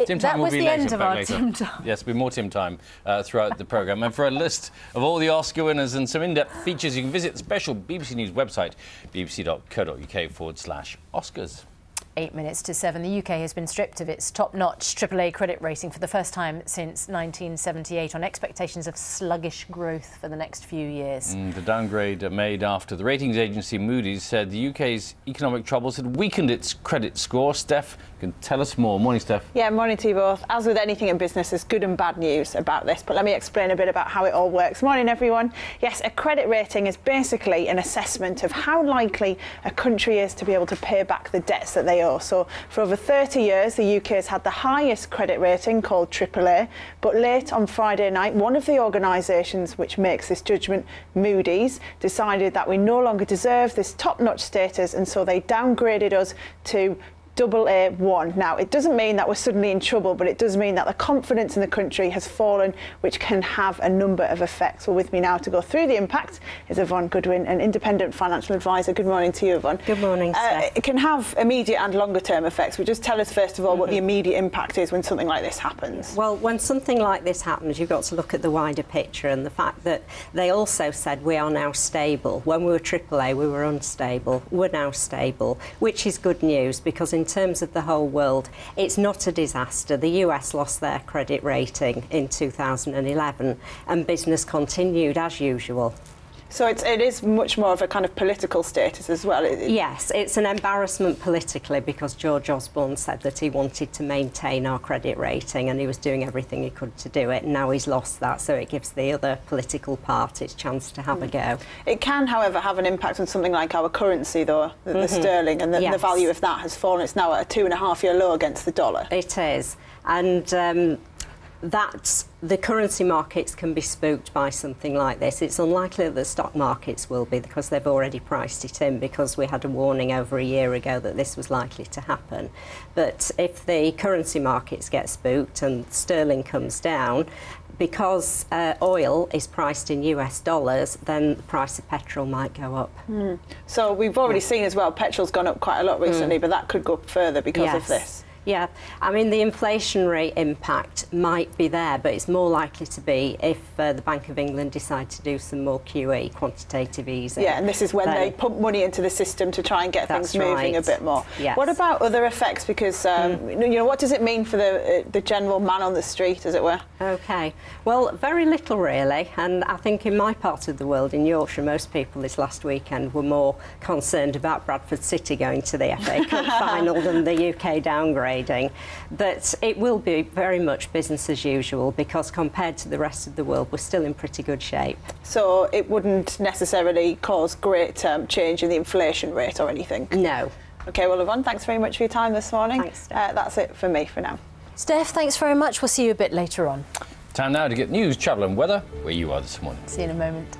Tim That Time will was be the later, end of our later. Tim Time. Yes, there'll be more Tim Time throughout the programme. And for a list of all the Oscar winners and some in-depth features, you can visit the special BBC News website, bbc.co.uk/Oscars. 8 minutes to 7. The UK has been stripped of its top-notch AAA credit rating for the first time since 1978 on expectations of sluggish growth for the next few years. The downgrade made after the ratings agency Moody's said the UK's economic troubles had weakened its credit score. Steph can tell us more. Morning, Steph. Yeah, morning to you both. As with anything in business, there's good and bad news about this, but let me explain a bit about how it all works. Morning, everyone. Yes, a credit rating is basically an assessment of how likely a country is to be able to pay back the debts that they owe. So for over 30 years, the UK has had the highest credit rating, called AAA, but late on Friday night, one of the organisations which makes this judgment, Moody's, decided that we no longer deserve this top-notch status, and so they downgraded us to AA1. Now, it doesn't mean that we're suddenly in trouble, but it does mean that the confidence in the country has fallen, which can have a number of effects. Well, with me now to go through the impact is Yvonne Goodwin, an independent financial advisor. Good morning to you, Yvonne. Good morning, Steph. It can have immediate and longer term effects. But just tell us first of all what the immediate impact is when something like this happens. Well, when something like this happens, you've got to look at the wider picture and the fact that they also said we are now stable. When we were AAA, we were unstable. We're now stable, which is good news, because in terms of the whole world, it's not a disaster. The US lost their credit rating in 2011 and business continued as usual. So it is much more of a kind of political status as well. Yes, it's an embarrassment politically, because George Osborne said that he wanted to maintain our credit rating and he was doing everything he could to do it, and now he's lost that, so it gives the other political party its chance to have a go. It can, however, have an impact on something like our currency, though, the sterling, and the value of that has fallen. It's now at a 2.5-year low against the dollar. It is, and that the currency markets can be spooked by something like this. It's unlikely that the stock markets will be, because they've already priced it in, because we had a warning over a year ago that this was likely to happen. But if the currency markets get spooked and sterling comes down, because oil is priced in US dollars, then the price of petrol might go up. So we've already seen as well, petrol's gone up quite a lot recently, but that could go up further because of this. Yeah, I mean, the inflationary impact might be there, but it's more likely to be if the Bank of England decide to do some more QE, quantitative easing. Yeah, and this is when they pump money into the system to try and get things moving a bit more. Yes. What about other effects? Because, you know, what does it mean for the general man on the street, as it were? OK, well, very little really, and I think in my part of the world, in Yorkshire, most people this last weekend were more concerned about Bradford City going to the FA Cup final than the UK downgrade. But it will be very much business as usual, because compared to the rest of the world, we're still in pretty good shape. So it wouldn't necessarily cause great change in the inflation rate or anything? No. OK, well, Yvonne, thanks very much for your time this morning. Thanks, Steph. That's it for me for now. Steph, thanks very much. We'll see you a bit later on. Time now to get news, travel and weather where you are this morning. See you in a moment.